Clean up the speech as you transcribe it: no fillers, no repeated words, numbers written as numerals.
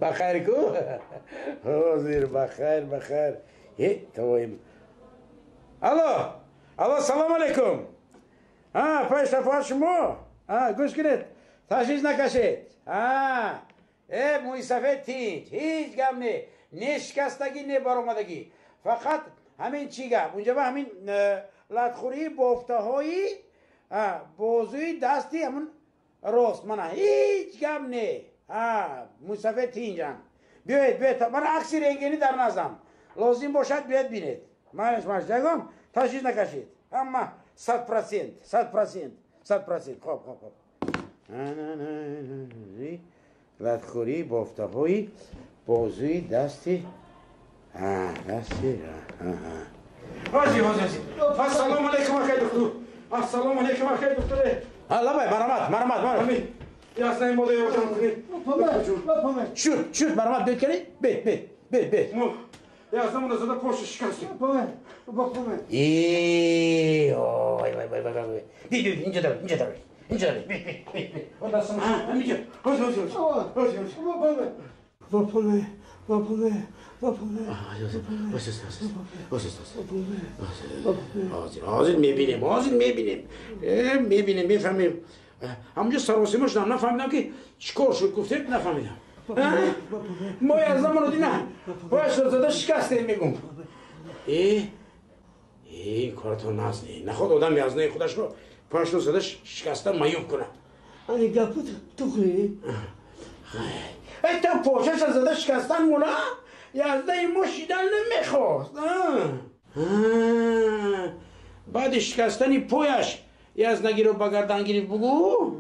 بخیر کو حاضر بخیر تویم الو سلام علیکم پشت شما گوش کنید تشویش نکشید موی سفید هیچ گم نه شکستگی نه برآمدگی فقط همین چی گم اونجا با همین لطخوری بافته هایی بازوی دستی همون راست منه هیچ گم نه موی سفید اینجا بیاید من عکسی رنگینی در نزدم لازم باشد بیاید بینید منش جگم تشویش نکشید اما 100% خوب لطخوری بافته هایی بازوی دستی حاجی السلام علیکم اخی دکتر السلام علیکم اخی دکتر لبای مرحمت یاسنا این موده یوشم کنید شوت مرحمت بیت کنید بیت یاسنا منو زده پشت شکستی وای اینجا داره بیت اینجا حاضر میبینیم میفهمیم همونجا سراسیمش نفهمیدم که چیکار شد گفتید نفهمیدم ما از زمان دیدم باش زده شکسته میگم این کارتون نازنی نخواد آدم یازنه خودش رو پاش رو زده شکسته مایوب کنه آنی گپوت تو خوری؟ ای تا پاشش زده شکستن مولا یازده ما شیدن نمیخواست بعد شکستنی پویش یازنگی رو بگردن گیری بگو